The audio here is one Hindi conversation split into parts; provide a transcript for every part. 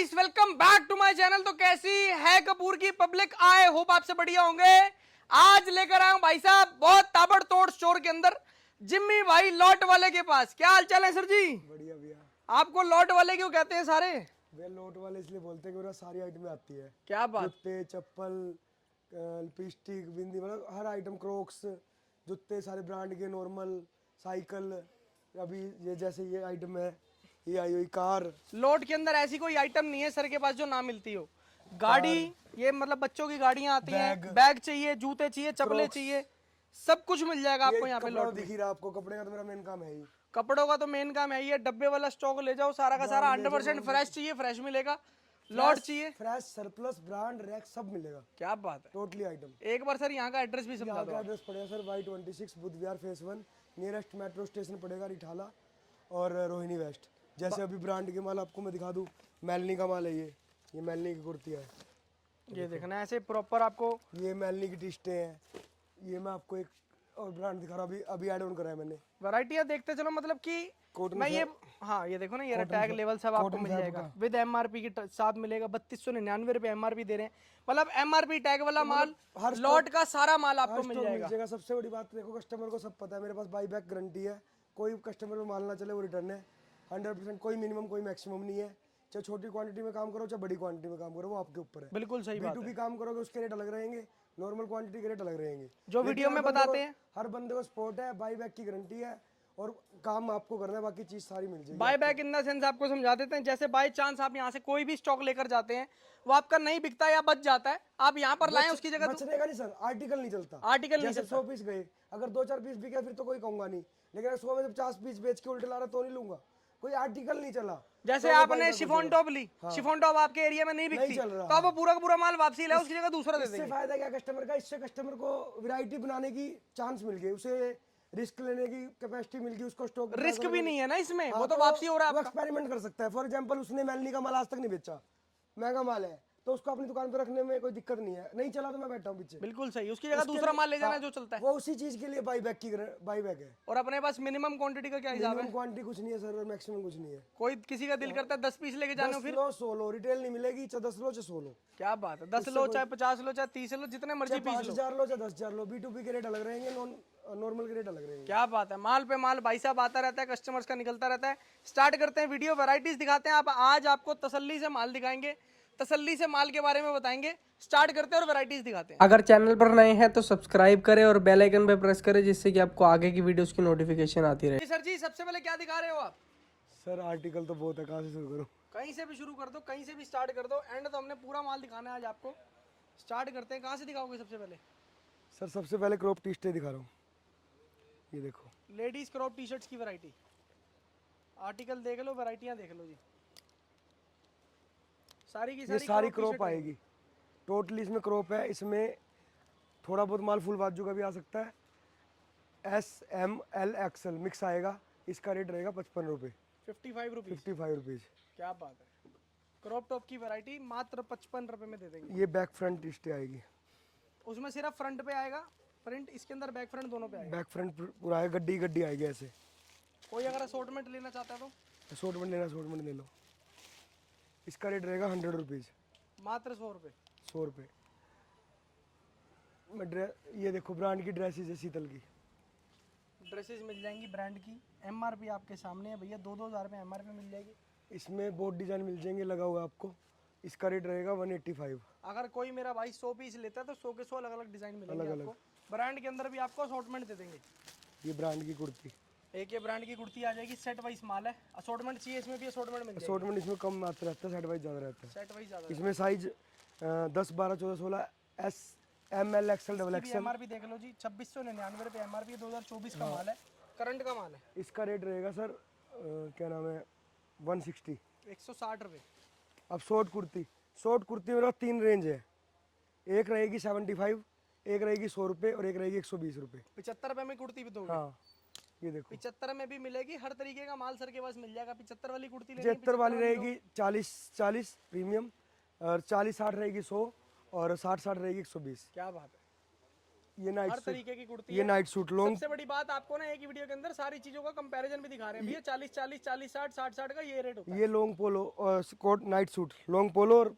Guys, welcome back to my channel. तो कैसी है कपूर की पब्लिक? आए होप आपसे बढ़िया होंगे। आज लेकर आया हूं भाई साहब बहुत ताबड़तोड़ स्टोर के अंदर, जिम्मी भाई लॉट वाले के पास। क्या हाल चाल है सर जी? बढ़िया भैया। आपको लॉट वाले क्यों कहते हैं सारे? वे लोट वाले इसलिए बोलते हैं कि मेरा सारी आइटमें आती है। क्या बात। जूते, चप्पल, लिपस्टिक, बिंदी, मतलब हर आइटम, क्रोक्स, जूते सारे ब्रांड के, नॉर्मल, साइकिल, अभी ये जैसे ये आइटम है, ये आई हुई कार। लॉट के अंदर ऐसी कोई आइटम नहीं है सर के पास जो ना मिलती हो। गाड़ी, ये मतलब बच्चों की गाड़ियां आती हैं, बैग चाहिए, जूते चाहिए, चप्पलें चाहिए, सब कुछ मिल जाएगा आपको यहाँ पे लॉट दिख में। ही रहा आपको, कपड़े का तो मेरा मेन काम है ही। कपड़ों का तो मेन काम है, ये डब्बे वाला स्टॉक ले जाओ सारा का सारा। 100% फ्रेश चाहिए, फ्रेश मिलेगा। लॉट चाहिए, फ्रेश, सरप्लस, ब्रांड, रैक सब मिलेगा। क्या बात है। Totally item. एक बार सर यहाँ का एड्रेस भी समझा यहाँ दो का आप। एड्रेस पड़ेगा सर Y26 बुद्ध विहार फेस 1, नियरेस्ट मेट्रो स्टेशन पड़ेगा रिठाला और रोहिणी वेस्ट। जैसे अभी ब्रांड के माल आपको मैं दिखा दूँ, मेलनी का माल है ये मेलनी की कुर्ती है। ये देखना ऐसे प्रॉपर आपको। ये मेलनी की टी-शर्टें हैं। ये मैं आपको एक और ब्रांड दिखा रहा हूँ, अभी ऐड ऑन करा है मैंने। वैरायटियां देखते चलो, मतलब कि कॉटन मैं ये, हाँ ये देखो ना, ये टैग लेवल सब आपको मिल जाएगा विद एमआरपी के साथ मिलेगा। 3299 रुपए एमआरपी दे रहे हैं, मतलब एमआरपी टैग वाला माल, हर लॉट का सारा माल हर आपको मिल स्टॉक जाएगा। सबसे बड़ी बात देखो, कस्टमर को सब पता है मेरे पास बाई बैक गारंटी है। कोई कस्टमर में माल ना चले वो रिटर्न है 100%। कोई मिनिमम कोई मैक्सिमम नहीं है। चाहे छोटी क्वांटिटी में काम करो चाहे बड़ी क्वांटिटी में काम करो, वो आपके ऊपर है। बिल्कुल सही बात है। B2B काम करोगे उसके रेट अलग रहेंगे, नॉर्मल क्वांटिटी के रेट अलग रहेंगे। जो वीडियो में बताते हैं, हर बंदे को सपोर्ट है, बाई बैक की गारंटी है और काम आपको करना है, बाकी चीज सारी मिल जाएगी। Buy back in the sense आपको समझा देते हैं, जैसे बाय चांस आप यहाँ से कोई भी स्टॉक लेकर जाते हैं, वो आपका नहीं बिकता या बच जाता है, आप यहाँ पर लाएं उसकी जगह। बचने का नहीं सर, आर्टिकल नहीं चलता। आर्टिकल नहीं जैसे 100 पीस गए, अगर 2-4 पीस बिके फिर तो कोई कहूंगा नहीं, लेकिन अगर 100 में से 50 पीस बेच के उल्टे ला रहा तो नहीं लूंगा। कोई आर्टिकल नहीं चला। जैसे तो वो आपने buyback शिफॉन टॉप ली, शिफॉन टॉप आपके एरिया में नहीं बिकती, चल रहा, तो आप वो पूरा का पूरा माल वापसी लाओ, उसकी जगह दूसरा दे इससे देंगे। फायदा क्या कस्टमर का? इससे कस्टमर को वैरायटी बनाने की चांस मिल गई, उसे रिस्क लेने की कैपेसिटी मिल गई, उसको स्टॉक रिस्क भी नहीं है ना इसमें, वो तो वापसी हो रहा है वो आपका। एक्सपेरिमेंट कर सकता है। फॉर एग्जांपल उसने मेलनी का माल आज तक नहीं बेचा, महंगा माल है, तो उसको अपनी दुकान पर रखने में कोई दिक्कत नहीं है। नहीं चला तो मैं बैठा हूँ पीछे, बिल्कुल सही, उसकी जगह दूसरा माल ले जाना जो चलता है। वो उसी चीज के लिए बाई बैक है। और अपने पास मिनिमम क्वांटिटी का क्या हिसाब है? मिनिमम क्वांटिटी कुछ नहीं है सर, और मैक्सिमम कुछ नहीं है। कोई किसी का दिल करता है 10 पीस लेके जाने हो, 10 फिर लो 100 लो, रिटेल नहीं मिलेगी, चाहे 10 लो चाहे 100 लो। क्या बात है। 10 लो चाहे 50 लो चाहे 30 लो, जितने मर्जी पीस लो। 5000 लो चाहे 10,000 लो, B2B के रेट अलग रहेंगे, नॉर्मल के रेट अलग रहेंगे। क्या बात है। माल पे माल भाई साहब आता रहता है, कस्टमर्स का निकलता रहता है। स्टार्ट करते हैं वीडियो, वैरायटीज दिखाते हैं। आप आज आपको तसल्ली से माल दिखाएंगे, तसल्ली से माल के बारे में बताएंगे। स्टार्ट करते हैं और वैरायटीज दिखाते हैं। अगर चैनल पर नए हैं तो सब्सक्राइब करें और बेल आइकन पे प्रेस करें, जिससे कि आपको आगे की वीडियोस की नोटिफिकेशन आती रहे। सर जी, सबसे पहले क्या दिखा रहे हो आप? सर आर्टिकल तो बहुत है, कहाँ से शुरू करूँ? कहीं से भी शुरू कर दो, कहीं से भी स्टार्ट कर दो। एंड तो हमने पूरा माल दिखाना है आज आपको। स्टार्ट करते हैं, कहाँ से दिखाओगे सबसे पहले? सर सबसे पहले क्रॉप टी-शर्टें दिखा रहा हूँ, ये देखो। लेडीज क्रॉप टी शर्ट्स की वैरायटी, आर्टिकल देख लो, वैरायटियां देख लो जी। सारी की ये सारी क्रॉप आएगी, टोटली इसमें क्रॉप है। इसमें थोड़ा बहुत माल फुल बाजू का भी आ सकता है, SML XL मिक्स आएगा। इसका रेट रहेगा 55 रुपये, 55 रुपीज। 55 रुपीज़। क्या बात है। क्रॉप टॉप की वैरायटी मात्र 55 रुपए में दे देंगे। ये बैक फ्रंट टी-शर्टें आएगी, उसमें सिर्फ फ्रंट पे आएगा प्रिंट, इसके अंदर बैक फ्रंट दोनों पे आएगा। बैक फ्रंट पूरा आएगा, गड्डी गड्डी आएगी ऐसे। कोई अगर असॉर्टमेंट लेना चाहता है तो असॉर्टमेंट लेना, असॉर्टमेंट ले लो। इसका रेट रहेगा 100 रुपीज़, मात्र 100 रुपए। 100 रुपये। ये देखो ब्रांड की ड्रेसेस है, शीतल की ड्रेसेस मिल जाएंगी ब्रांड की। एमआरपी आपके सामने है भैया, 2-2 हज़ार में एमआरपी मिल जाएगी। इसमें बोर्ड डिजाइन मिल जाएंगे लगा हुआ आपको। इसका रेट रहेगा 185। अगर कोई मेरा भाई 100 पीस लेता है तो 100 के 100 अलग अलग डिजाइन मिलेंगे आपको। ब्रांड के अंदर भी आपको असॉर्टमेंट दे देंगे। ये ब्रांड की कुर्ती, एक ये ब्रांड की कुर्ती आ जाएगी, सेट वाइज माल है। असॉर्टमेंट चाहिए इसमें भी असॉर्टमेंट मिल जाएगा। असॉर्टमेंट इसमें कम मात्रा रहता है, सेट वाइज ज़्यादा रहता है। सेट वाइज ज्यादा। इसमें size 10, 12, 14, 16, SML XL XXL। MRP देख लो जी, 2699 रुपए एमआरपी, 2024 का माल है, करंट का माल है। इसका रेट रहेगा सर क्या नाम है 160, 160 रुपए। अब शॉर्ट कुर्ती मेरे पास 3 रेंज है। एक रहेगी 75, एक रहेगी 100 रुपये और एक रहेगी 120 रुपये। 75 रुपए में कुर्ती भी दोगे? हाँ ये देखो, 75 में भी मिलेगी, हर तरीके का माल सर के पास मिल जाएगा। 75 वाली कुर्ती लेनी, 75 वाली रहेगी 40 प्रीमियम, और 40-60 रहेगी 100, और 60 रहेगी 120। क्या बात है। ये नाइट हर सूट, तरीके की कुर्ती ये है। Night suit long. सबसे बड़ी बात आपको ना एक ही वीडियो के अंदर सारी चीजों का कंपैरिजन भी दिखा रहे हैं भैया। 40 40 40 60 60 60 का ये रेट होता है। ये लॉन्ग पोलो और coat night suit, long polo और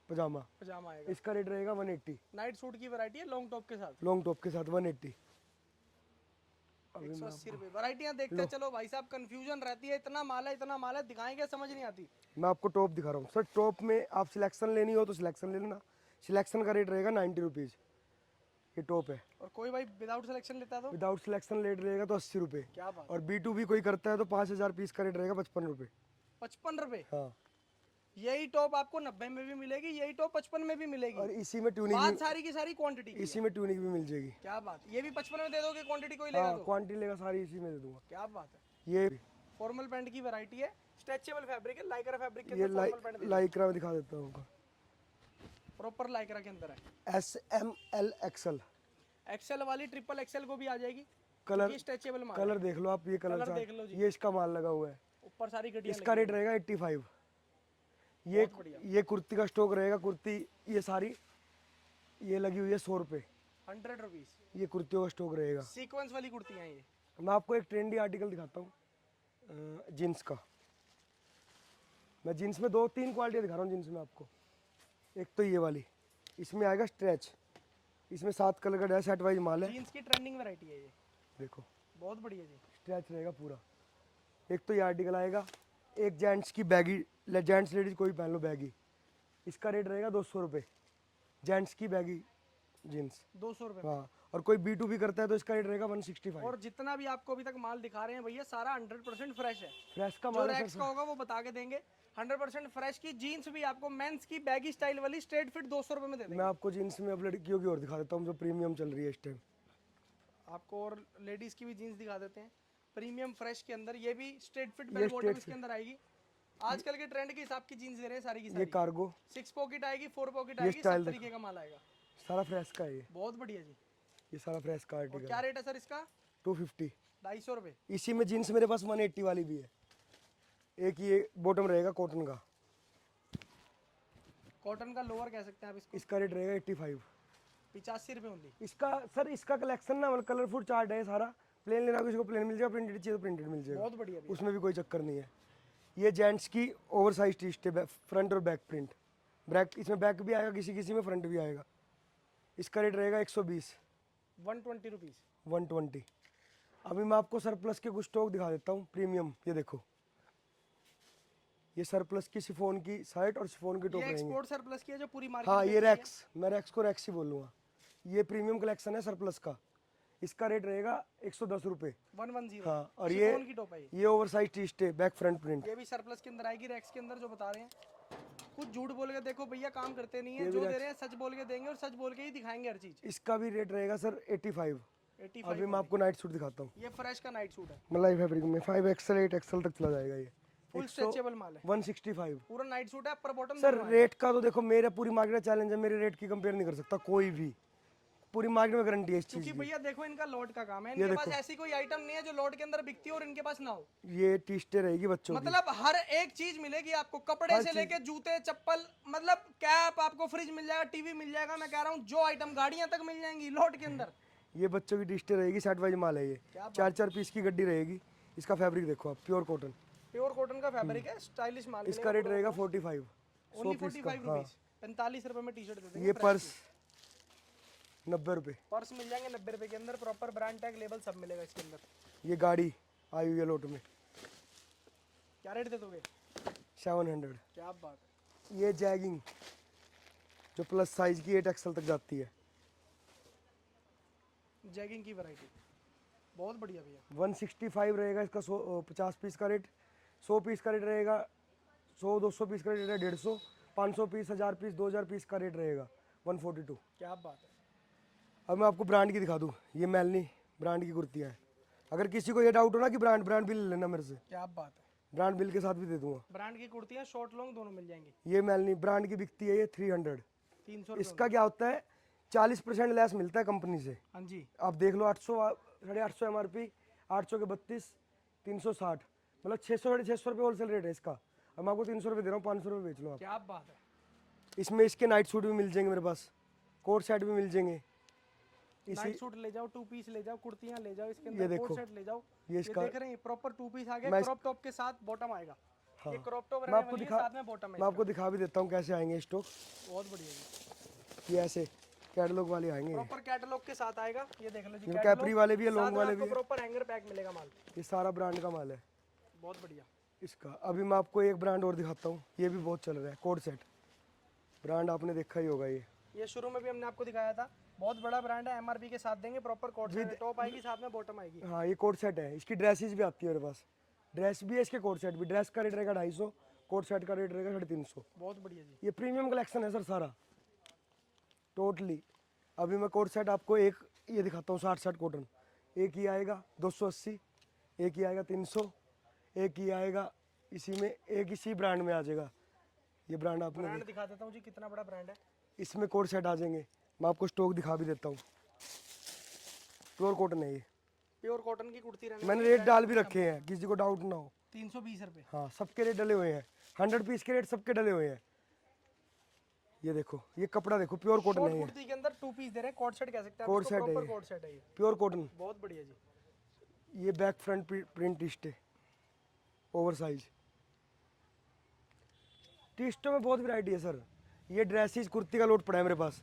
पजामा, पजामा आएगा। इसका रेट रहेगा 180। नाइट सूट की वैरायटी है लॉन्ग टॉप के साथ, लॉन्ग टॉप के साथ 180। 180 रुपए। वैरायटियां देखते चलो भाई साहब, कंफ्यूजन रहती है, इतना माल है दिखाएंगे समझ नहीं आती। मैं आपको टॉप दिखा रहा हूँ सर। टॉप में आप सिलेक्शन लेनी हो तो सिलेक्शन ले लेना। सिलेक्शन का रेट रहेगा 90 रुपीज़। ये टॉप है। और कोई भाई विदाउट सिलेक्शन लेता है तो विदाउट सिलेक्शन रेट रहेगा तो 80 रुपये। क्या बात, और B2B कोई करता है तो 5000 पीस का रेट रहेगा 55 रुपये। 55 रुपए। हाँ, यही टॉप आपको 90 में भी मिलेगी, यही टॉप 55 में भी मिलेगी। और इसी में ट्यूनिंग बात सारी की सारी क्वांटिटी की इसी में ट्यूनिंग भी मिल जाएगी। है। क्या बात, ये भी 55 में दे दोगे क्वांटिटी कोई लेगा हाँ, तो? क्वांटिटी लेगा सारी इसी में दे दूंगा। क्या बात है। ये फॉर्मल पैंट की वैरायटी है, स्ट्रेचेबल फैब्रिक है, लाइक्रा फैब्रिक के ये अंदर फॉर्मल पैंट लाइक्रा में दिखा देता हूँ। प्रॉपर लाइक्रा के अंदर है। SML XL एक्सेल वाली ट्रिपल एक्सेल को भी आ जाएगी। कलर। ये स्ट्रेचेबल माल कलर देख लो आप, ये कलर देख लो जी। ये इसका माल लगा हुआ है। ऊपर सारी गड्डियां इसका रेट रहेगा 85। ये कुर्ती का स्टॉक रहेगा। कुर्ती ये सारी ये लगी हुई है 100 रुपये। 100 रुपीज ये कुर्तियों का स्टॉक रहेगा। सीक्वेंस वाली कुर्तियां ये। मैं आपको एक ट्रेंडी आर्टिकल दिखाता हूँ जीन्स का। मैं जीन्स में 2-3 क्वालिटी दिखा रहा हूँ जीन्स में आपको। एक तो ये वाली, इसमें आएगा स्ट्रेच, इसमें 7 कलर का सेट वाइज माल है। जीन्स की ट्रेंडिंग वैरायटी है ये, देखो बहुत बढ़िया जी। स्ट्रेच रहेगा पूरा। एक तो ये आर्टिकल आएगा। एक जेंट्स की बैगी, जेंट्स लेडीज कोई पहन लो बैगी, इसका रेट रहेगा 200 रुपये। जेंट्स की बैगी जीन्स 200 रुपए। हाँ, और कोई B2B करता है तो इसका रेट रहेगा 165। और जितना भी आपको अभी तक माल दिखा रहे हैं भैया सारा 100% फ्रेश है। फ्रेश का जो माल है रैक्स का होगा वो बता के देंगे। 100% फ्रेश की जीन्स भी आपको मेंस की बैगी स्टाइल वाली स्ट्रेट फिट 200 रुपए में दे देंगे। मैं आपको जीन्स में अब लड़कियों की और दिखा देता हूँ जो प्रीमियम चल रही है इस टाइम। आपको और लेडीज की भी जीन्स दिखा देते हैं प्रीमियम फ्रेश के अंदर। ये भी स्ट्रेट फिट बेल बॉटम इसके अंदर आएगी। आजकल के ट्रेंड के हिसाब की जीन्स दे रहे हैं सारी की ये सारी। कार्गो 6 पॉकेट आएगी, 4 पॉकेट आएगी, सब तरीके का माल आएगा। सारा फ्रेश का है ये। बहुत बढ़िया जी। ये सारा फ्रेश का और आर्टिकल क्या रेट है सर इसका? 250। 250 रुपए। इसी में जीन्स मेरे पास 180 वाली भी है। एक ये बॉटम रहेगा कॉटन का, कॉटन का लोअर कह सकते हैं आप इसको। इसका रेट रहेगा 85। 85 रुपए ओनली। इसका सर इसका कलेक्शन ना मतलब कलरफुल चार्ट है सारा। प्लेन लेना किसी को प्लेन मिल जाएगा, प्रिंटेड चाहिए तो प्रिंटेड मिल जाएगा। बहुत बढ़िया भैया। उसमें भी कोई चक्कर नहीं है। ये जेंट्स की over size T shirt, front और बैक प्रिंट। बैक इसमें बैक भी आएगा, किसी किसी में फ्रंट भी आएगा। इसका रेट रहेगा 120। 120 रुपीज। 120। अभी मैं आपको सरप्लस के कुछ स्टॉक दिखा देता हूँ प्रीमियम। ये देखो, ये सरप्लस की शिफॉन की शर्ट और शिफॉन की टॉप ये रहेंगे। एक्सपोर्ट सरप्लस की है जो पूरी मार्केट हाँ, में ये बिकती है। रैक्स, मैं रैक्स को रैक्स ही बोलूँगा। ये प्रीमियम कलेक्शन है सरप्लस का। इसका रेट रहेगा 110 रुपये। 110। हाँ, और शिफॉन की टॉप है ये ओवर साइज टी शर्ट है, बैक फ्रंट प्रिंट। ये भी सरप्लस के अंदर आएगी रैक्स के अंदर जो बता रहे हैं। कुछ झूठ बोल के देखो भैया, काम करते नहीं है। जो दे रहे हैं सच बोल के देंगे और सच बोल के ही दिखाएंगे हर चीज। इसका भी रेट रहेगा सर 85। 85। अभी मैं आपको नाइट सूट दिखाता हूँ। ये फ्रेश का नाइट सूट है, मलाई फैब्रिक में 5XL 8XL तक चला जाएगा। ये फुल स्ट्रेचेबल माल है, 165। पूरा नाइट सूट है, अपर बॉटम। सर रेट का तो देखो, मेरा पूरी मार्केट का चैलेंज है, मेरे रेट की कंपेयर नहीं कर सकता कोई भी। पूरी मार्केट में गारंटी है इस चीज क्योंकि की। भैया देखो इनका लॉट का काम है, इनके पास ऐसी कोई आइटम नहीं है जो लॉट के अंदर बिकती हो और इनके पास ना हो। ये टी शर्ट रहेगी बच्चों की। मतलब हर एक चीज मिलेगी आपको, कपड़े से लेके जूते चप्पल, मतलब कैप, आपको फ्रिज मिल जाएगा, टीवी मिल जाएगा। मैं कह रहा हूँ जो आइटम, गाड़ियां तक मिल जाएंगी लॉट के अंदर। ये बच्चों की टी शर्ट रहेगी, सेट वाइज माल है ये। 4-4 पीस की गड्डी रहेगी। इसका फैब्रिक देखो आप, प्योर कॉटन। प्योर कॉटन का फैब्रिक है, स्टाइलिश माल। इसका रेट रहेगा 45। Only 45 rupees. 45 रुपए में टी शर्ट दे देंगे। ये पर्स 90 रुपये। पर्स मिल जाएंगे 90 रुपए के अंदर, प्रॉपर ब्रांड टैग लेबल सब मिलेगा इसके अंदर। ये गाड़ी आई हुई है लोट में, क्या रेट दे दोगे? 700। क्या बात है। ये जैगिंग जो प्लस साइज की 8XL तक जाती है। जैगिंग की वैरायटी बहुत बढ़िया भैया। 165 रहेगा इसका 50 पीस का रेट। 100 पीस का रेट रहेगा 100-200 पीस का रेट है 150। 500 पीस, 1000 पीस, 2000 पीस का रेट रहेगा 142। क्या बात है। अब मैं आपको ब्रांड की दिखा दूँ। ये मेलनी ब्रांड की कुर्तियाँ हैं। अगर किसी को ये डाउट हो ना कि ब्रांड बिल लेना मेरे से, क्या बात है। ब्रांड बिल के साथ भी दे दूंगा। ब्रांड की कुर्तियाँ शॉर्ट लॉन्ग दोनों मिल जाएंगी। ये मेलनी ब्रांड की बिकती है, ये 300। 300। इसका क्या होता है, 40% लेस मिलता है कंपनी से। हाँ जी। आप देख लो 800, 850 MRP, 800 के 32, 360, मतलब 600-650 रुपये होलसेल रेट है इसका। अब मैं आपको 300 रुपये दे रहा हूँ, 500 रुपये बेच लो आप। क्या बात है। इसमें इसके नाइट सूट भी मिल जाएंगे मेरे पास, कोट सेट भी मिल जाएंगे। नाइट सूट ले जाओ, 2 पीस ले जाओ, कुर्तियां ले जाओ, इसके ये अंदर देखो, कोट सेट ले जाओ। ये ये इसका देख रहे हैं प्रॉपर 2 पीस आ गया, क्रॉप टॉप के साथ बॉटम आएगा। हाँ। ये क्रॉप टॉप मैं रहने आपको वाली है, दिखा साथ में बॉटम है मैं आपको दिखा भी देता हूँ कैसे आएंगे स्टॉक। बहुत बढ़िया जी, ये ऐसे कैटलॉग वाले आएंगे। प्रॉपर कैटलॉग के साथ आएगा। ये देख लो जी, ये कैपरी वाले भी है, लॉन्ग वाले भी है। प्रॉपर हैंगर पैक मिलेगा माल, ये सारा ब्रांड का माल है बहुत बढ़िया। इसका। अभी मैं आपको एक ब्रांड और दिखाता हूँ, ये भी बहुत चल रहा है, कोड सेट ब्रांड, आपने देखा ही होगा। ये शुरू में भी हमने आपको दिखाया था, बहुत बड़ा ब्रांड है, एमआरपी के साथ देंगे, प्रॉपर कोट सेट, टॉप आएगी साथ में बॉटम आएगी। हाँ, ये कोड सेट है, इसकी ड्रेसेस भी आती है मेरे पास, ड्रेस भी है इसके, कोड सेट भी। ड्रेस का रेट रहेगा 250, कोड सेट का रेट रहेगा 350। बहुत बढ़िया जी, ये प्रीमियम कलेक्शन है सर सारा टोटली। अभी मैं कोड सेट आपको एक ये दिखाता हूँ, 60 कॉटन। एक ही आएगा 280, एक ही आएगा 300, एक ही आएगा इसी में, एक इसी ब्रांड में आ जाएगा। ये ब्रांड आपने ब्रांड दिखा देता हूँ जी, कितना बड़ा ब्रांड है। इसमें कोड सेट आ जाएंगे, मैं आपको स्टॉक दिखा भी देता हूँ। प्योर कॉटन है ये, प्योर कॉटन की कुर्ती रहने मैंने रेट डाल भी रखे हैं, किसी को डाउट ना हो। 320 रुपए। हाँ, सबके रेट डले हुए हैं, 100 पीस के रेट सबके डले हुए हैं। ये देखो, ये कपड़ा देखो, प्योर कॉटन है ये, कुर्ती के अंदर 2 पीस दे रहे हैं, कोट सेट कह सकते हैं, कोट सेट है ये, कोट सेट है ये, प्योर कॉटन। बहुत बढ़िया जी। ये बैक फ्रंट प्रिंट टी है, ओवर साइज। टी-शर्टों में बहुत वैरायटी है सर। ये ड्रेसिस कुर्ती का लोट पड़ा है मेरे पास,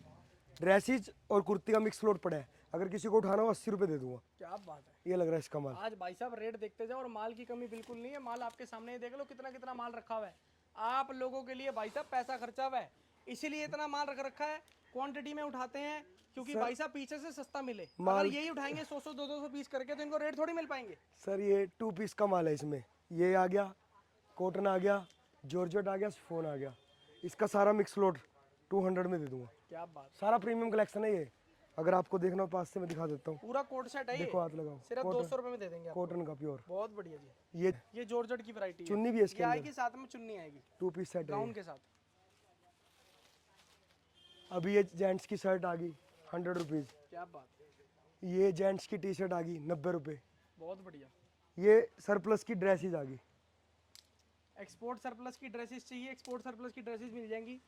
ड्रेसिस और कुर्ती का मिक्स लोट पड़ा है। अगर किसी को उठाना हो 80 रुपये दे दूंगा। क्या बात है, ये लग रहा है इसका माल। आज भाई साहब रेट देखते जाओ, और माल की कमी बिल्कुल नहीं है, माल आपके सामने ही देख लो, कितना कितना माल रखा हुआ है आप लोगों के लिए। भाई साहब पैसा खर्चा हुआ है, इसीलिए इतना माल रख रखा है, क्वांटिटी में उठाते हैं, क्योंकि भाई साहब पीछे से सस्ता मिले। अगर यही उठाएंगे 100 200 पीस करके, तो इनको रेट थोड़ी मिल पाएंगे। सर ये 2 पीस का माल है, इसमें ये आ गया, कॉटन आ गया, जॉर्जेट आ गया, शिफॉन आ गया, इसका सारा मिक्स लोट 200 में दे दूंगा। क्या बात, सारा प्रीमियम कलेक्शन है ये। अगर आपको देखना हो पास से मैं दिखा देता हूँ, पूरा कोट सेट है ये, देखो हाथ लगाओ, सिर्फ 200 रुपए में दे देंगे आपको। कॉटन का प्योर। बहुत बढ़िया जी, ये जॉर्जेट की वैरायटी है, चुन्नी भी है इसके ये अंदर, आएगी साथ में चुन्नी आएगी 2 पीस सेट है गाउन ये। के साथ। अभी ये जेंट्स की शर्ट आ गई 100 रुपीज़। क्या बात है, ये जेंट्स की टी शर्ट आ गई 90 रुपये। बहुत बढ़िया। ये सरप्लस की ड्रेसेस आ गई। एक्सपोर्ट सरप्लस की ड्रेसेस चाहिए, एक्सपोर्ट सरप्लस की ड्रेसेस मिल जाएंगी।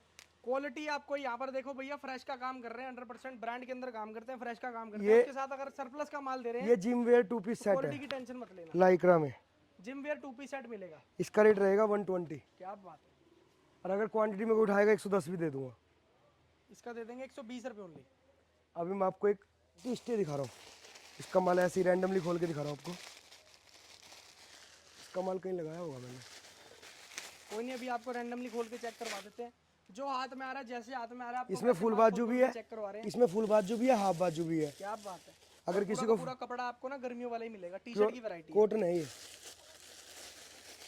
क्वालिटी आपको यहाँ पर देखो भैया, फ्रेश का काम कर रहे हैं, 100% ब्रांड के अंदर काम करते हैं, फ्रेश का काम करते हैं। उसके साथ अगर सरप्लस का माल दे रहे हैं, ये gym wear 2 piece set quality है की टेंशन मत लेना, लाइक्रा में, जिम वेयर 2 पीस सेट मिलेगा। इसका रेट रहेगा 120। क्या बात है, और अगर क्वांटिटी में कोई उठाएगा 110 भी दे दूंगा। इसका दे देंगे 120 रुपये ओनली। अभी मैं आपको एक टी-शर्ट दिखा रहा हूँ, इसका माल ऐसे ही रैंडमली खोल के दिखा रहा हूँ आपको। इसका माल कहीं लगाया होगा मैंने, कोई नहीं, अभी आपको रैंडमली खोल के चेक करवा देते हैं, जो हाथ में आ रहा है, जैसे हाथ में आ रहा है। इसमें फुल बाजू भी है, चेक करवा रहे हैं, इसमें फुल बाजू भी है, हाफ बाजू भी है। क्या बात है। अगर किसी को पूरा कपड़ा आपको ना गर्मियों वाला ही मिलेगा, टी शर्ट की वैरायटी, कॉटन है ये,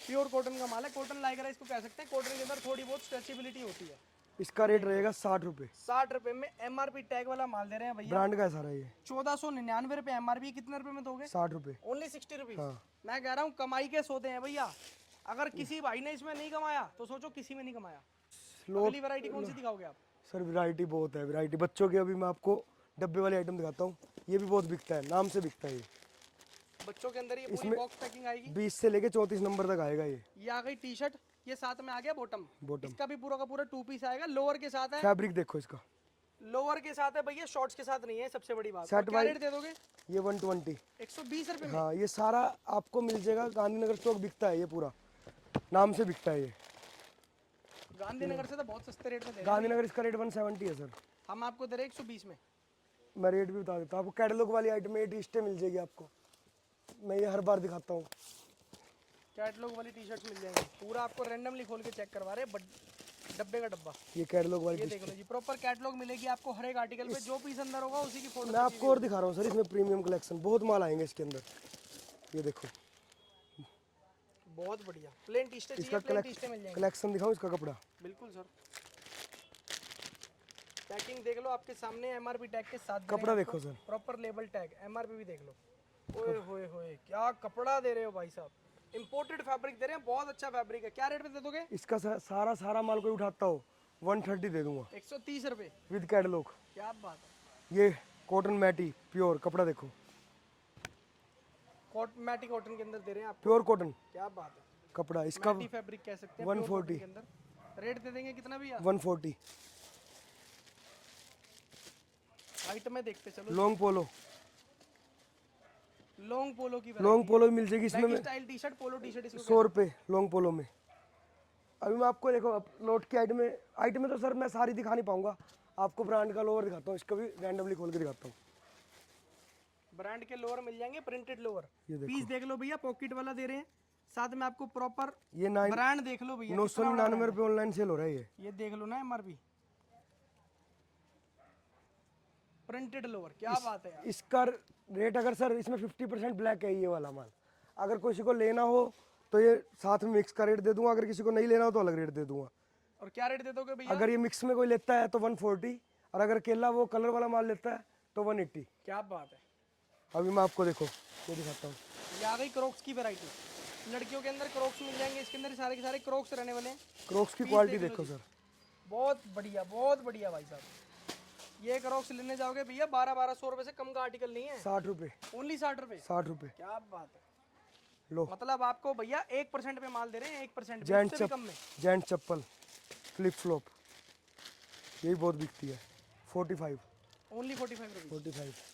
प्योर कॉटन का माल है, कॉटन लाइक्रा इसको कह सकते हैं। कॉटन के अंदर थोड़ी बहुत स्ट्रेचेबिलिटी होती है। इसका रेट रहेगा 60 रुपये। 60 रुपए में एमआरपी टैग वाला माल दे रहे हैं भैया। ब्रांड का है सारा ये। 1499 रुपए एमआरपी, कितने रुपए में दोगे? 60 रुपये। Only 60 rupees. हाँ। मैं कह रहा हूँ कमाई के सौदे हैं भैया, अगर किसी भाई ने इसमें नहीं कमाया तो सोचो किसी में नहीं कमाया। अगली वैरायटी कौन सी दिखाओगे आप? सर वैरायटी बहुत है, वैरायटी बच्चों की। अभी मैं आपको डब्बे वाले आइटम दिखाता हूँ, ये भी बहुत बिकता है, नाम से बिकता है ये। बच्चों के अंदर ये पूरी बॉक्स पैकिंग आएगी, 20 से लेके 34 नंबर तक आएगा ये। ये आ गई टी शर्ट, ये साथ में आ गया बॉटम। बॉटम इसका भी पूरा का पूरा 2 पीस आएगा, लोअर के साथ है। फैब्रिक देखो इसका, लोअर के साथ है भैया, शॉर्ट्स के साथ नहीं है, सबसे बड़ी बात। सेट क्या वाइज रेट दे दोगे? ये 120। 120 रुपए में। हाँ, ये सारा आपको मिल जाएगा, गांधीनगर स्टॉक बिकता है ये, पूरा नाम से बिकता है ये। गांधीनगर से तो बहुत सस्ते रेट में दे रहे हैं। गांधीनगर इसका रेट 170 है सर। हम आपको दे रहे हैं 120 में। मैं रेट भी बता देता हूँ आपको। कैटलॉग वाली आइटम में ये टी-शर्टें मिल जाएगी आपको, मैं ये हर बार दिखाता हूँ। कैटलॉग वाली टी शर्ट मिल जाएंगी, पूरा आपको रैंडमली खोल के चेक करवा रहे हैं, डब्बे का डब्बा। ये कैटलॉग वाली ये देख लो जी, प्रॉपर कैटलॉग मिलेगी आपको हर एक आर्टिकल पे, जो पीस अंदर होगा उसी की फोटो। मैं आपको और दिखा रहा हूँ सर, इसमें प्रीमियम कलेक्शन बहुत माल आएंगे इसके अंदर। ये देखो, बहुत बढ़िया प्लेन टी शर्ट इसका चाहिए, प्लेन टी शर्ट मिल जाएंगे। कलेक्शन दिखाऊँ इसका कपड़ा? बिल्कुल सर, पैकिंग देख लो आपके सामने, एमआरपी टैग के साथ। कपड़ा देखो sir, proper label tag, MRP भी देख लो। ओए होए होए, क्या कपड़ा दे रहे हो भाई साहब, इंपोर्टेड फैब्रिक दे रहे हैं, बहुत अच्छा फैब्रिक है। क्या रेट में दे दोगे? इसका सारा माल कोई उठाता हो 130 दे दूंगा 130 रुपए विद कैटलॉग। क्या बात है, ये कॉटन मैटी प्योर कपड़ा देखो, मैटी कॉटन के अंदर दे रहे हैं आपको, प्योर कॉटन क्या बात है। कपड़ा इसका मैटी फैब्रिक कह सकते हैं, 140 के अंदर। रेट दे देंगे कितना भी? 140। हाइट में देखते चलो। लॉन्ग पोलो, लॉन्ग पोलो की लॉन्ग पोलो भी मिल जाएगी इसमें baggy style T shirt, polo T shirt इसको 100 रुपये लॉन्ग पोलो में। अभी मैं आपको देखो नोट की आइट में तो सर मैं सारी दिखा नहीं पाऊंगा, आपको ब्रांड का लोअर दिखाता हूँ, इसका भी रैंडमली खोल के दिखाता हूँ। ब्रांड के लोअर मिल जाएंगे, प्रिंटेड लोअर। ये देखो। पीस देख लो भैया, पॉकेट वाला दे रहे हैं, साथ में आपको प्रॉपर ये ब्रांड देख लो भैया, 999 रुपये ऑनलाइन सेल हो रहा है ये देख लो ना एमआरपी। प्रिंटेड लोअर, क्या बात है यार। इसका रेट अगर सर इसमें 50% ब्लैक है ये वाला माल, अगर किसी को लेना हो तो ये साथ में मिक्स का रेट दे दूंगा, अगर किसी को नहीं लेना हो तो अलग रेट दे दूंगा। और क्या रेट दे दोगे भैया? अगर ये मिक्स में कोई लेता है तो 140, और अगर अकेला वो कलर वाला माल लेता है तो 180। क्या बात है। अभी मैं आपको देखो ये दिखाता हूँ, ये आ गई क्रॉक्स की वैरायटी, लड़कियों के अंदर क्रॉक्स मिल जाएंगे, इसके अंदर सारे के सारे क्रॉक्स रहने वाले हैं। क्रॉक्स की क्वालिटी देखो सर, बहुत बढ़िया भाई साहब। ये क्रॉक्स लेने जाओगे भैया 1200 रुपए से कम का आर्टिकल नहीं है। 60 रुपये, ओनली 60 रुपए। 60 रुपये। क्या बात है। लो मतलब आपको भैया 1% पे माल दे रहे हैं, 1% जेंट चप्पल फ्लिप फ्लॉप, यही बहुत बिकती है। 45, ओनली 45 रुपीज। 45।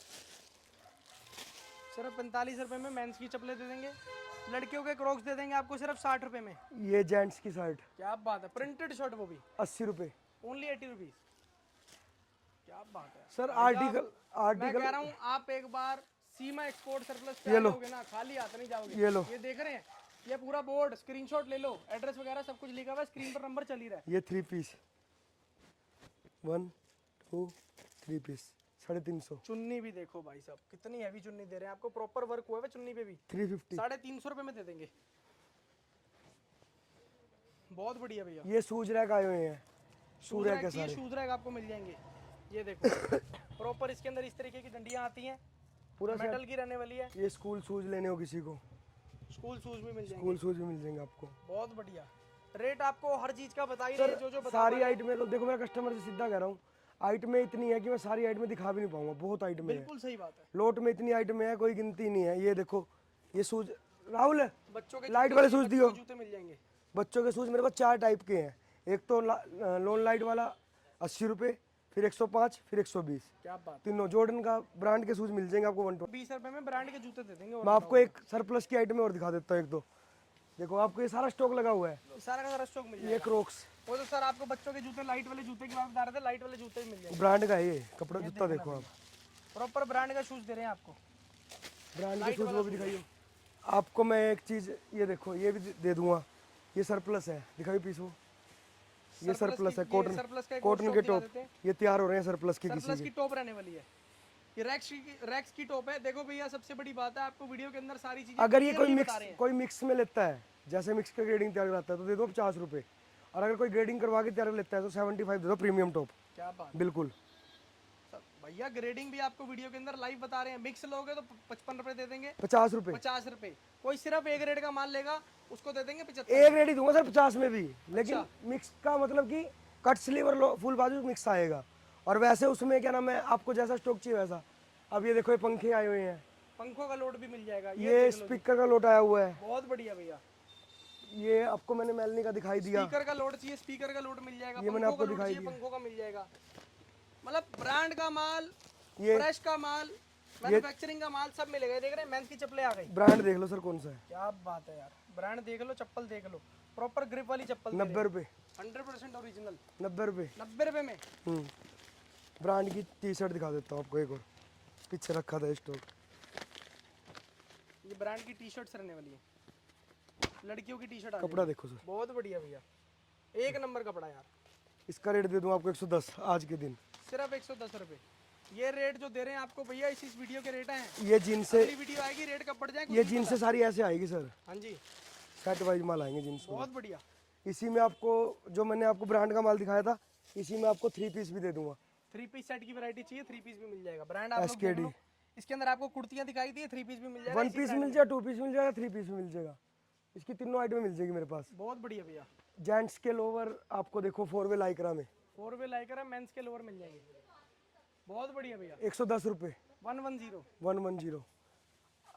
सिर्फ 45 रुपए में मेंस की चप्पलें दे देंगे, लड़कियों के क्रॉक्स दे देंगे आपको सिर्फ 60 रुपए में। ये जेंट्स की शर्ट क्या बात है, प्रिंटेड शर्ट वो भी 80 रुपये, ओनली 80 रुपीज। क्या बात है सर। मैं कह रहा हूँ आप एक बार सीमा एक्सपोर्ट सरप्लस पे आओगे ना, खाली हाथ नहीं जाओगे। ये लो, ये देख रहे हैं, ये पूरा बोर्ड स्क्रीनशॉट ले लो, एड्रेस वगैरह सब कुछ लिखा हुआ है, स्क्रीन पर नंबर चल ही रहा है। ये 3 पीस, 1 2 3 पीस 350। चुन्नी भी देखो भाई साहब, कितनी हैवी चुन्नी दे रहे हैं आपको, प्रॉपर वर्क हुआ है चुन्नी पे भी। 350, 350 रुपए में दे देंगे। बहुत बढ़िया भैया। ये शूज रैक आए हुए हैं, शूज रैक के सारे शूज रैक आपको मिल जाएंगे। ये देखो प्रॉपर इसके अंदर इस तरीके की डंडियां आती हैं, पूरा मेटल की रहने वाली है। ये स्कूल शूज लेने हो किसी को, स्कूल शूज भी मिल जाएंगे। स्कूल शूज भी मिल जाएंगे आपको। बहुत बढ़िया रेट आपको हर चीज का बता ही रहे हैं, जो बता सारी आइटमें तो देखो, मैं कस्टमर से सीधा कह रहा हूँ, आइटमें इतनी है कि मैं सारी आइटमें दिखा भी नहीं पाऊंगा, बहुत आइटमें है। बिल्कुल सही बात है। लोट में इतनी आइटमें है, कोई गिनती नहीं है। ये देखो, ये शूज राहुल है, बच्चों के लाइट वाले शूज दियो। जूते मिल जाएंगे। बच्चों के शूज मेरे पास 4 टाइप के हैं, एक तो लॉन लाइट वाला 80 रुपये, फिर 105, फिर 120। क्या बात। तीनों जॉर्डन का ब्रांड के शूज मिल जाएंगे आपको 120। 20 रुपए में ब्रांड के जूते दे देंगे। मैं आपको एक सरप्लस की आइटम और दिखा देता हूँ, एक दो देखो, आपको ये सारा स्टॉक लगा हुआ है, सारा का सारा स्टॉक मिल जाएगा। ये क्रॉक्स, वो तो सर आपको बच्चों के जूते, लाइट वाले जूते की बात बता रहे थे, लाइट वाले जूते भी मिल जाएंगे। ब्रांड का है ये कपड़ा, जूता देखो आप, प्रॉपर ब्रांड का शूज दे रहे हैं आपको। ब्रांड के शूज वो भी दिखाइए आपको। मैं एक चीज़ ये देखो, ये भी दे दूंगा, ये सरप्लस है, दिखाइए पीस वो, ये सरप्लस है, कॉटन के टॉप, ये तैयार हो रहे हैं सरप्लस के, सरप्लस की टॉप रहने वाली है। ये रैक्स की टॉप है। देखो भैया सबसे बड़ी बात है, आपको वीडियो के अंदर सारी चीजें अगर ये कोई मिक्स में लेता है, जैसे मिक्स का ग्रेडिंग तैयार कराता है तो दे दो 50 रुपये, और अगर कोई ग्रेडिंग करवा के तैयार लेता है तो 75 दे दो, प्रीमियम टॉप। क्या बात। बिल्कुल भैया ग्रेडिंग भी आपको वीडियो के अंदर लाइव बता रहे हैं। मिक्स लोगे तो 55 रुपए दे देंगे, 50 रुपये, 50 रुपए। कोई सिर्फ एक रेट का माल लेगा उसको दे देंगे 75। एक रेट ही दूंगा सर 50 में भी, लेकिन मिक्स का मतलब कि कट स्लीव और फुल बाजू मिक्स आएगा, और वैसे उसमें क्या नाम है, आपको जैसा स्टॉक चाहिए वैसा। अब ये देखो, ये पंखे आए हुए हैं, पंखों का लोड भी मिल जाएगा। ये स्पीकर का लोड आया हुआ है, बहुत बढ़िया भैया। ये आपको मैंने मेलनी का दिखाई दिया, स्पीकर का लोड चाहिए, स्पीकर का लोड मिल जाएगा। ये मैंने आपको दिखाई दिया, पंखों का मिल जाएगा। मतलब ब्रांड का माल, ये फ्रेश का माल, मैन्युफैक्चरिंग का माल सब मिलेगा। देख रहे हैं मेंस की चप्पलें आ गई। ब्रांड देख लो सर कौन सा है, क्या बात है यार, ब्रांड देख लो, चप्पल देख लो, प्रॉपर ग्रिप वाली चप्पल। 90 रुपये, 100% ओरिजिनल, 90 रुपये, 90 रुपए में। ब्रांड की टी शर्ट दिखा देता हूँ आपको, एक और पीछे रखा था स्टॉक। ये ब्रांड की टी शर्ट्स रहने वाली है, लड़कियों की टी शर्ट। कपड़ा देखो सर, बहुत बढ़िया भैया, एक नंबर कपड़ा यार। इसका रेट दे दूँ आपको 110 आज के दिन, सिर्फ 110 रुपए। ये रेट जो दे रहे हैं आपको भैया इस वीडियो के रेट हैं। ये जीन्स से, अगली वीडियो आएगी रेट कब बढ़ जाएगा। ये जीन्स से सारी ऐसे आएगी सर, हाँ जी, सेट वाइज माल आएंगे जीन्स। बहुत बढ़िया। इसी में आपको जो मैंने आपको ब्रांड का माल दिखाया था, इसी में आपको 3 पीस भी दे दूंगा। 3 पीस सेट की वैरायटी चाहिए, 3 पीस भी मिल जाएगा। ब्रांड आप लोग देख लो। इसके अंदर आपको कुर्तियां दिखाई दी है, 3 पीस भी मिल जाएगा। 1 पीस मिल जाएगा, 2 पीस मिल जाएगा, 3 पीस भी मिल जाएगा, इसकी तीनों आइटम मिल जाएगी मेरे पास। बहुत बढ़िया भैया। जेंट्स के लोवर आपको देखो 4 वे लाइक्रा में, 4 वे लाइक्रा, मेंस के लोअर मिल जाएंगे। बहुत बढ़िया भैया। 110 रुपये, 110।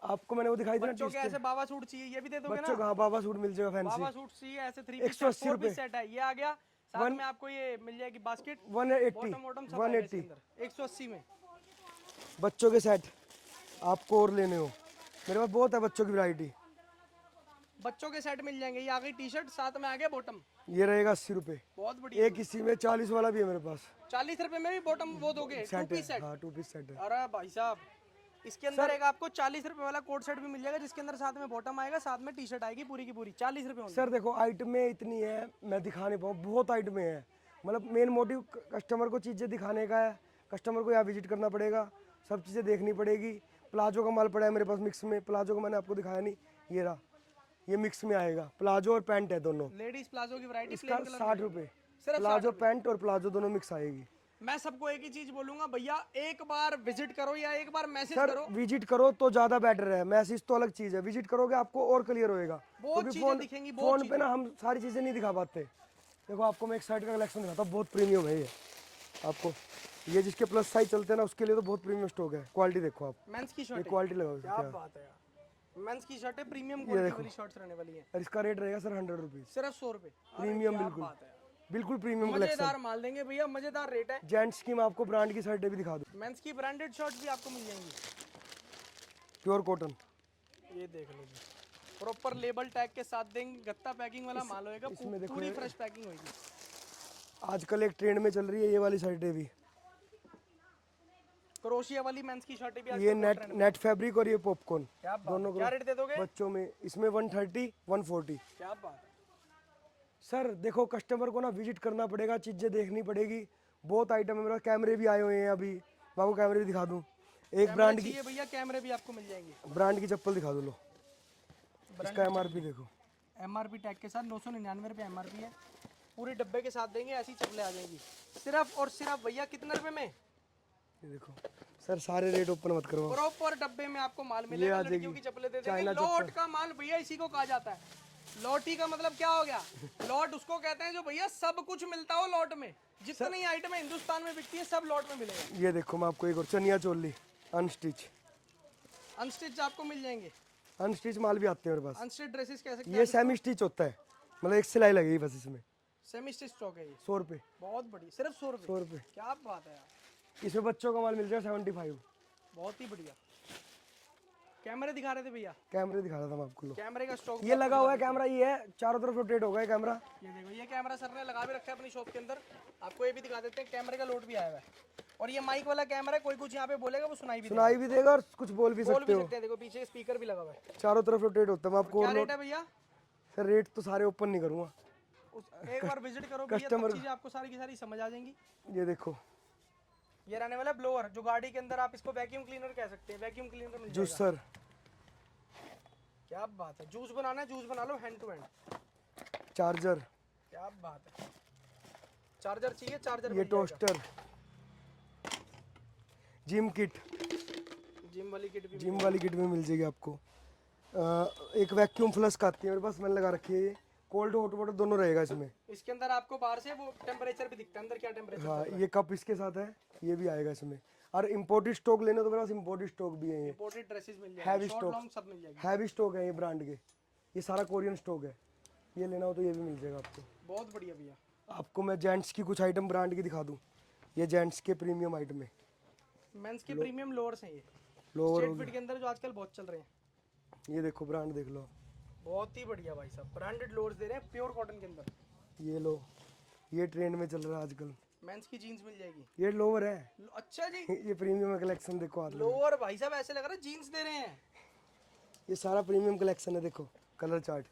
आपको मैंने वो दिखाई दिया। बच्चों के ऐसे बाबा सूट चाहिए, ये भी दे दोगे ना। बच्चों का बाबा सूट मिल जाएगा, फैंसी बाबा सूट चाहिए ऐसे 3 पीस 180 रुपये सेट है, ये आ गया। साथ में आपको ये मिल जाएगी बास्केट, 180, बॉटम वॉटम सब आएगा इसके अंदर, 180 में। बच्चों के सेट आपको और लेने हो, मेरे पास बहुत है बच्चों की वैरायटी। बच्चों के सेट मिल जाएंगे। ये आ गई टी शर्ट, साथ में आ गया बॉटम। ये रहेगा 80 रुपये। बहुत बढ़िया। एक इसी में 40 वाला भी है मेरे पास। 40 रुपए में भी बॉटम वो दोगे, टू सेट है, पीस सेट। हाँ 2 पीस सेट है। अरे भाई साहब, इसके अंदर एक आपको 40 रुपए वाला कोट सेट भी मिल जाएगा, जिसके अंदर साथ में बॉटम आएगा, साथ में टी शर्ट आएगी पूरी की पूरी, 40 रुपए होंगे। सर देखो आइटमें इतनी है, मैं दिखा नहीं पाऊँ, बहुत आइटमें है। मतलब मेन मोटिव कस्टमर को चीज़ें दिखाने का है, कस्टमर को यहाँ विजिट करना पड़ेगा, सब चीज़ें देखनी पड़ेगी। प्लाजो का माल पड़ा है मेरे पास मिक्स में, प्लाजो का मैंने आपको दिखाया नहीं, ये रहा, ये मिक्स में आएगा, प्लाजो और पैंट है दोनों। लेडीज प्लाजो की वैरायटी इसका 60 रुपये, सिर्फ प्लाजो पैंट और प्लाजो दोनों मिक्स आएगी। मैं सबको एक ही चीज बोलूंगा भैया, एक बार विजिट करो या एक बार मैसेज सर करो। विजिट करो तो ज़्यादा बेटर है, मैसेज तो अलग चीज़ है, विजिट करोगे आपको और क्लियर होएगा। बहुत क्योंकि चीजें दिखेंगी, बहुत फोन पे ना हम सारी चीज़ें नहीं दिखा पाते। देखो आपको मैं एक शर्ट का कलेक्शन दिखाता हूँ, बहुत प्रीमियम है ये आपको। ये जिसके प्लस साइज चलते हैं ना उसके लिए तो बहुत प्रीमियम स्टॉक है। क्वालिटी देखो आप, मेंस की ये शर्ट है। क्वालिटी लगाओ क्या क्या। बात है यार, मेंस की शर्ट है, प्रीमियम क्वालिटी वाली शर्ट्स रहने वाली है। और इसका रेट रहेगा सर 100 रुपीज़, सिर्फ 100 रुपए। प्रीमियम बिल्कुल, बात है यार, बिल्कुल प्रीमियम कलेक्शन। मजेदार माल देंगे भैया, मजेदार रेट है। जेंट्स की मैं आपको ब्रांड की शर्टें भी दिखा दूँ, मेंस की ब्रांडेड शर्ट्स भी आपको मिल जाएंगी। Pure cotton. ये देख लो जी, प्रॉपर लेबल टैग के साथ देंगे, गत्ता पैकिंग वाला माल होएगा, इसमें देखो पूरी फ्रेश पैकिंग होगी। आजकल एक ट्रेंड में चल रही है ये वाली शर्टें भी, क्रोशिया वाली मेंस की शर्टें भी ये नेट फैब्रिक और ये पॉपकॉर्न क्या बात दोनों है, क्या रेट दे दोगे? बच्चों में, इसमें 130 140। क्या बात है। सर देखो कस्टमर को ना विजिट करना पड़ेगा, चीज़ें देखनी पड़ेगी, बहुत आइटम है मेरे पास। कैमरे भी आए हुए हैं अभी, मैं आपको कैमरे भी दिखा दूँ। एक ब्रांड की, चाहिए भैया कैमरे भी आपको मिल जाएंगे। ब्रांड की चप्पल दिखा दो लो, इसका MRP देखो, एमआरपी टैग के साथ 999 रुपये एमआरपी है, पूरे डब्बे के साथ देंगे, ऐसी चप्पलें आ जाएंगी सिर्फ और सिर्फ भैया कितने रुपए में। ये देखो सर सारे रेट ओपन मत करो, प्रॉपर डब्बे में आपको माल मिलेगा, लड़कियों की चप्पलें दे देंगे। लॉट का माल भैया इसी को कहा जाता है। लॉटी का मतलब क्या हो गया, लॉट उसको कहते हैं जो भैया सब कुछ मिलता हो लॉट में, जितनी आइटम हिंदुस्तान में बिकती है सब लॉट में मिलेगा। ये देखो मैं आपको एक और चनिया चोली अनस्टिच, अनस्टिच आपको मिल जाएंगे, अनस्टिच माल भी आते हैं मेरे पास। अनस्टिच ड्रेसेस कह सकते हैं, ये सेमी स्टिच होता है, मतलब एक सिलाई लगेगी बस इसमें, सेमी स्टिच स्टॉक है ये। 100 रुपये, बहुत बढ़िया, सिर्फ 100 रुपये। 100 रुपये। क्या बात है यार, इसमें बच्चों का माल मिल जाएगा 75। बहुत ही बढ़िया। कैमरे दिखा रहे थे भैया, कैमरे दिखा रहा था मैं आपको, लो कैमरे का स्टॉक ये लगा हुआ है कैमरा, ये है चारों तरफ रोटेट होगा ये कैमरा। ये देखो, ये कैमरा सर ने लगा भी रखा है अपनी शॉप के अंदर। आपको ये भी दिखा देते हैं, कैमरे का लोड भी आया हुआ है। और ये माइक वाला कैमरा है, कोई कुछ यहाँ पे बोलेगा वो सुनाई भी देगा और कुछ बोल भी सकते हो। सकते हैं। देखो पीछे स्पीकर भी लगा हुआ है। चारों तरफ रोटेट होता है। मैं आपको क्या रेट है भैया? सर रेट तो सारे ओपन नहीं करूँगा, एक बार विजिट करो भैया, तब चीजें आपको सारी की सारी समझ आ जाएंगी। ये देखो ये रहने वाला ब्लोअर, जो गाड़ी के अंदर आप इसको वैक्यूम क्लीनर कह सकते हैं, वैक्यूम क्लीनर मिल जाएगा। जूसर, क्या बात है, जूस बनाना है जूस बना लो हैंड टू हैंड। चार्जर, क्या बात है, चार्जर चाहिए चार्जर, ये टोस्टर, जिम किट, जिम वाली किट भी जिम वाली किट में मिल जाएगी आपको। एक वैक्यूम फ्लस्क आती है मेरे पास, मैंने लगा रखी है, ये कोल्ड हॉट वाटर दोनों रहेगा इसमें। इसके अंदर आपको बाहर से वो टेम्परेचर भी दिखता है अंदर क्या टेम्परेचर। हाँ ये कप इसके साथ है, ये भी आएगा इसमें। और इम्पोर्टेड स्टॉक लेने तो मेरे पास इम्पोर्टेड स्टॉक भी है, ये इंपोर्टेड ड्रेसेस मिल हैवी जाएंगे, शॉर्ट स्टॉक, लॉन्ग सब मिल जाएगी। हैवी स्टॉक है ये ब्रांड के, ये सारा कोरियन स्टॉक है। ये लेना हो तो ये भी मिल जाएगा आपको। बहुत बढ़िया भैया। आपको मैं जेंट्स की कुछ आइटम ब्रांड की दिखा दूँ, ये जेंट्स के प्रीमियम आइटम है, मेंस के प्रीमियम लोअर्स हैं ये, लोअर स्ट्रेट फिट के अंदर जो आजकल बहुत चल रहे हैं। ये देखो ब्रांड देख लो, बहुत ही बढ़िया भाई साहब, ब्रांडेड लोअर्स दे रहे हैं प्योर कॉटन के अंदर। ये लो, ये ट्रेंड में चल रहा है आजकल। मेंस की जीन्स मिल जाएगी, ये लोअर है, अच्छा जी। ये प्रीमियम कलेक्शन देखो हाथ में। लोअर भाई साहब ऐसे लग रहा है जीन्स दे रहे हैं। ये सारा प्रीमियम कलेक्शन है, देखो कलर चार्ट,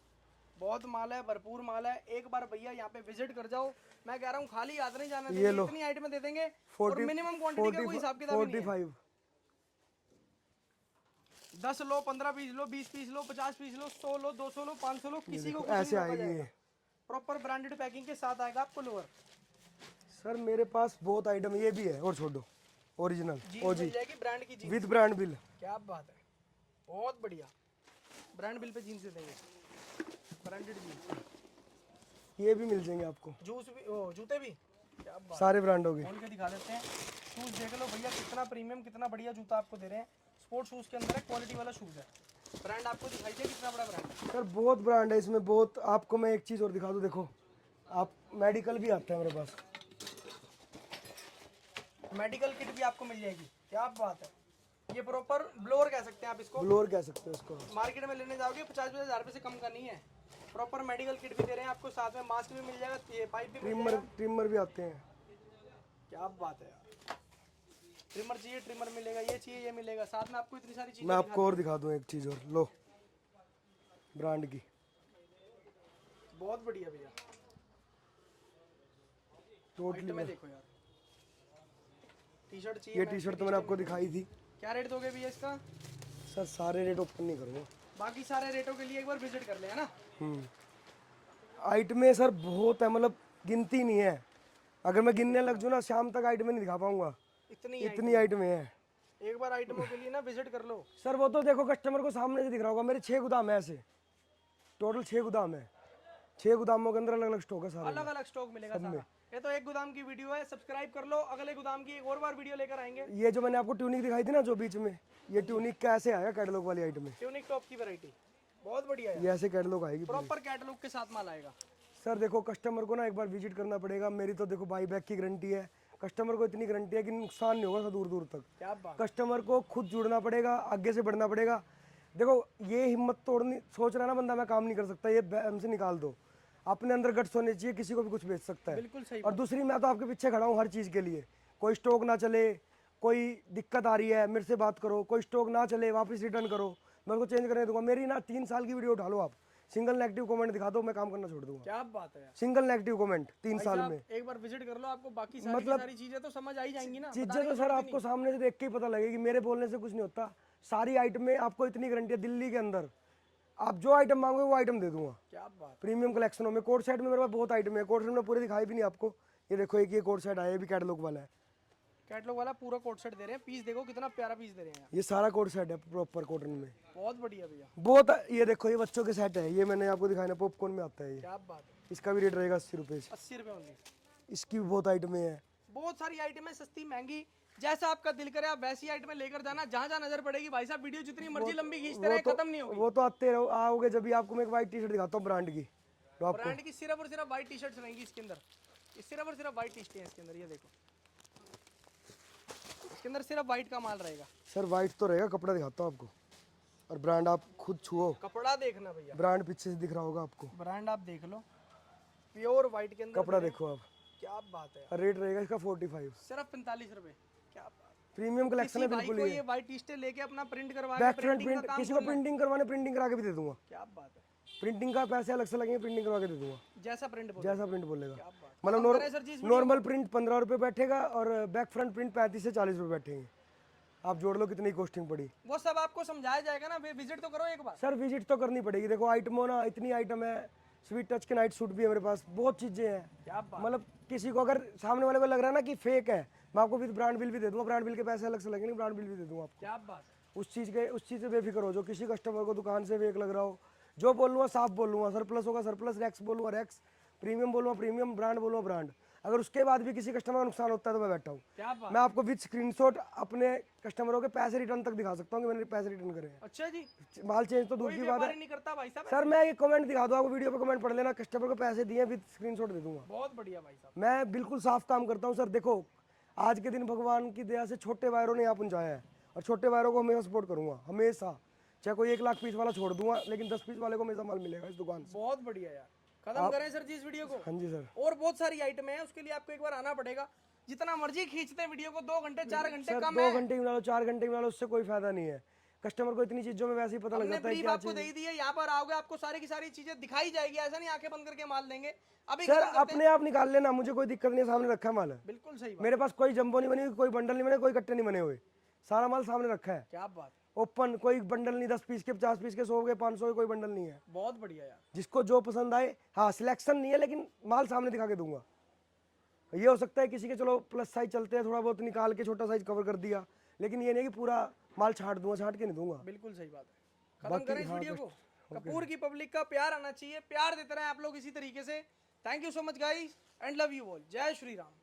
बहुत माल है, भरपूर माल है। एक बार भैया यहाँ पे विजिट कर जाओ, मैं कह रहा हूँ खाली याद नहीं जाना देंगे, इतनी आइटमें दे देंगे और मिनिमम क्वांटिटी का कोई हिसाब किताब नहीं है। 45, 10 लो, 15 पीस लो, 20 पीस लो, 50 पीस लो, 100 लो, 200 लो, 500 लो, किसी को ऐसे आएगी ये। प्रॉपर ब्रांडेड पैकिंग के साथ आएगा आपको लोअर। सर मेरे पास बहुत आइटम ये भी है, और छोड़ो ओरिजिनल जीन्स मिल जाएगी ब्रांड की जीन्स। With brand bill. क्या बात है, बहुत बढ़िया, ब्रांड बिल पे जीन्स दे देंगे, ब्रांडेड जीन्स। ये भी मिल जाएंगे आपको, जूस भी, ओ जूते भी, क्या बात। सारे ब्रांडों के। खोल के दिखा देते हैं, शूज देख लो भैया, कितना प्रीमियम कितना बढ़िया जूता आपको दे रहे हैं। स्पोर्ट्स शूज के अंदर है, क्वालिटी वाला शूज है। ब्रांड आपको दिखाई दे कितना बड़ा ब्रांड है। सर बहुत ब्रांड है इसमें, बहुत। आपको मैं एक चीज़ और दिखा दूँ, देखो आप मेडिकल भी आता है मेरे पास, मेडिकल किट भी आपको मिल जाएगी, क्या बात है। ये प्रॉपर ब्लोअर कह सकते हैं आप इसको। ब्लोअर कह सकते हैं इसको। मार्केट में लेने जाओगे 50-50 हज़ार रुपये से कम का नहीं है। प्रॉपर मेडिकल किट भी दे रहे हैं आपको, साथ में मास्क भी मिल जाएगा, ये पाइप भी मिल जाएगा। ट्रिमर भी आते हैं। क्या बात है यार, ट्रिमर चाहिए ट्रिमर मिलेगा, ये चाहिए ये मिलेगा, साथ में आपको इतनी सारी चीजें मैं आपको और दिखा दूं एक चीज और, लो ब्रांड की। बहुत बढ़िया भैया, टोटली में देखो यार, टी शर्ट चाहिए। ये टी शर्ट तो मैंने आपको दिखाई थी। क्या रेट दोगे भैया इसका? सर सारे रेट ओपन नहीं करूँगा, बाकी सारे रेटों के लिए एक बार विजिट कर ले, है ना। आइट में सर बहुत है, मतलब गिनती नहीं है। अगर मैं गिनने लग जाऊँ ना शाम तक आइट में नहीं दिखा पाऊंगा, इतनी आइट में है। एक बार आइटमों के लिए ना विजिट कर लो। सर वो तो देखो कस्टमर को सामने से दिख रहा होगा, मेरे 6 गोदाम है ऐसे, टोटल 6 गोदाम है। 6 गोदामों के अंदर अलग अलग स्टॉक है सारे। अलग अलग स्टॉक मिलेगा सारा। ये तो एक गोदाम की वीडियो है, सब्सक्राइब कर लो, अगले गोदाम की एक और बार वीडियो लेकर आएंगे। ये जो मैंने आपको ट्यूनिक दिखाई थी ना जो बीच में, ये ट्यूनिक का ऐसे आएगा कैटलॉग वाली आइटम में। ट्यूनिक टॉप की वैरायटी बहुत बढ़िया है, ये ऐसे कैटलॉग आएगी प्रॉपर कैटलॉग के साथ माल आएगा। सर देखो कस्टमर को ना एक बार विजिट करना पड़ेगा। मेरी तो देखो बाई बैक की गारंटी है, कस्टमर को इतनी गारंटी है कि नुकसान नहीं होगा दूर दूर तक। क्या बात। कस्टमर को खुद जुड़ना पड़ेगा, आगे से बढ़ना पड़ेगा। देखो ये हिम्मत तोड़नी, सोच रहा ना बंदा मैं काम नहीं कर सकता, ये हमसे निकाल दो। अपने अंदर गट्स होने चाहिए, किसी को भी कुछ बेच सकता है। बिल्कुल सही। और दूसरी, मैं तो आपके पीछे खड़ा हूँ हर चीज़ के लिए। कोई स्टॉक ना चले, कोई दिक्कत आ रही है मेरे से बात करो, कोई स्टॉक ना चले वापस रिटर्न करो, मैं उसको चेंज करने दूंगा। मेरी ना 3 साल की वीडियो उठा लो आप, सिंगल नेगेटिव कमेंट दिखा दो, मैं काम करना छोड़ दूंगा। क्या बात है यार, सिंगल नेगेटिव कमेंट 3 साल में। एक बार विजिट कर लो, आपको बाकी सारी चीजें तो समझ आ ही जाएंगी ना। चीजें तो सर आपको सामने से देख के ही पता लगेगी, मेरे बोलने से कुछ नहीं होता। सारी आइटम में आपको इतनी गारंटी है, दिल्ली के अंदर आप जो आइटम मांगोगे वो आइटम दे दूंगा। क्या बात। प्रीमियम कलेक्शनों में कोट सेट में मेरे पास बहुत आइटम है। कोट सेट में पूरे दिखाई भी नहीं आपको, ये देखो एक ये कोट सेट आया, ये भी कैटलॉग वाला है। कैटलॉग वाला पूरा कोट सेट दे रहे हैं, पीस देखो कितना प्यारा पीस दे रहे हैं। ये सारा कोट सेट है प्रॉपर कॉटन में, बहुत बढ़िया भैया। बहुत। ये देखो ये बच्चों के सेट है, ये मैंने आपको दिखाया ना, पॉपकॉर्न में आता है ये। क्या बात है। इसका भी रेट रहेगा 80 रुपये। 80 रुपये ओनली। इसकी भी बहुत आइटमें हैं, बहुत सारी आइटम है, सस्ती महंगी, जैसा आपका दिल करे आप वैसी आइटम लेकर जाना, जहाँ जहाँ नजर पड़ेगी। भाई साहब वीडियो जितनी मर्जी लंबी खींचते रहे, खत्म नहीं होगी। वो तो आते रहो, आओगे जब भी। आपको मैं एक वाइट टी शर्ट दिखाता हूँ ब्रांड की, तो आपको ब्रांड की सिर्फ और सिर्फ व्हाइट टी शर्ट्स रहेंगी इसके अंदर। सिर्फ और सिर्फ व्हाइट टी शर्ट है इसके अंदर, ये देखो इसके अंदर सिर्फ व्हाइट का माल रहेगा। सर वाइट तो रहेगा, कपड़ा दिखाता हूँ आपको, और ब्रांड आप खुद छुओ, कपड़ा देखना भैया, ब्रांड पीछे से दिख रहा होगा आपको। ब्रांड आप देख लो, प्योर व्हाइट के अंदर कपड़ा देखो आप। क्या बात है। और रेट रहेगा इसका 45, सिर्फ 45 रुपए। क्या बात। प्रीमियम कलेक्शन है बिल्कुल। ये व्हाइट टी शर्ट लेके अपना प्रिंट करवा बैक फ्रंट प्रिंट, किसी को प्रिंटिंग करवाने प्रिंटिंग करा के भी दे दूंगा। क्या बात है। प्रिंटिंग का पैसे अलग से लगेंगे, प्रिंटिंग करवा के दे दूंगा, जैसा प्रिंट जैसा प्रिंट बोलेगा। क्या बात। मतलब नॉर्मल प्रिंट 15 रुपये बैठेगा, और बैक फ्रंट प्रिंट 35 से 40 रुपये बैठेंगे। आप जोड़ लो कितनी कॉस्टिंग पड़ी। वो सब आपको समझाया जाएगा ना, विजिट तो करो एक बार। सर विजिट तो करनी पड़ेगी। देखो आइटमों ना इतनी आइटम है, स्वीट टच के नाइट सूट भी है मेरे पास, बहुत चीज़ें हैं। क्या बात। मतलब किसी को अगर सामने वाले को लग रहा है ना कि फेक है, मैं आपको विद ब्रांड बिल भी दे दूंगा। ब्रांड बिल के पैसे अलग से लगेंगे, ब्रांड बिल भी दे दूंगा आपको। क्या बात। उस चीज़ से बेफिक्र हो। जो किसी कस्टमर को दुकान से फेक लग रहा हो, जो बोलूँगा साफ बोलूँगा, सरप्लस होगा सरप्लस, रैक्स बोलूँगा रैक्स, प्रीमियम बोलूँगा प्रीमियम, ब्रांड बोलूँगा ब्रांड। अगर उसके बाद भी किसी कस्टमर का नुकसान होता है तो मैं बैठा हूँ। क्या बात। मैं आपको विद स्क्रीनशॉट अपने कस्टमरों के पैसे रिटर्न तक दिखा सकता हूँ कि मैंने पैसे रिटर्न करे हैं। अच्छा जी। माल चेंज तो दूर की बात है। नहीं करता भाई साहब। सर मैं ये कमेंट दिखा दूँ आपको, वीडियो पे कमेंट पढ़ लेना, कस्टमर को पैसे दिए विद स्क्रीनशॉट दे दूंगा। बहुत बढ़िया भाई साहब, मैं बिल्कुल साफ काम करता हूँ। सर देखो आज के दिन भगवान की दया से छोटे वायरों ने यहाँ पहुँचाया है, और छोटे वायरों को हमेशा सपोर्ट करूँगा हमेशा। चाहे कोई 1 लाख पीस वाला छोड़ दूंगा, लेकिन 10 पीस वाले को हमेशा माल मिलेगा इस दुकान से। बहुत बढ़िया यार। खत्म करें सर जी इस वीडियो को। हाँ जी सर। और बहुत सारी आइटम है, उसके लिए आपको एक बार आना पड़ेगा। जितना मर्जी खींचते हैं वीडियो को, 2 घंटे 4 घंटे कम है। 2 घंटे बना लो 4 घंटे बना लो, उससे कोई फायदा नहीं है। कस्टमर को इतनी चीजों में वैसे ही पता लग जाता है कि आपको दे दी है, यहाँ पर आओगे आपको सारी की सारी चीजें दिखाई जाएगी। ऐसा नहीं आंखें बंद करके माल देंगे। अभी सर अपने आप निकाल लेना, मुझे कोई दिक्कत नहीं है, सामने रखा माल है। बिल्कुल सही बात। मेरे पास कोई जंबो नहीं बनी हुई, कोई बंडल नहीं बने, कोई कट्टे नहीं बने हुए, सारा माल सामने रखा है। क्या बात। ओपन, कोई बंडल नहीं, 10 पीस के 50 पीस के 100 के 500 के, कोई बंडल नहीं है। बहुत बढ़िया यार। जिसको जो पसंद आए। हाँ सिलेक्शन नहीं है, लेकिन माल सामने दिखा के दूंगा। ये हो सकता है किसी के चलो प्लस साइज चलते हैं, थोड़ा बहुत निकाल के छोटा साइज कवर कर दिया, लेकिन ये नहीं कि पूरा माल छाट दूंगा, छाट के नहीं दूंगा। बिल्कुल सही बात है। खत्म करें इस वीडियो को। कपूर की पब्लिक का प्यार आना चाहिए, प्यार देते रहे आप लोग इसी तरीके से। Thank you so much guys and love you all. जय श्री राम।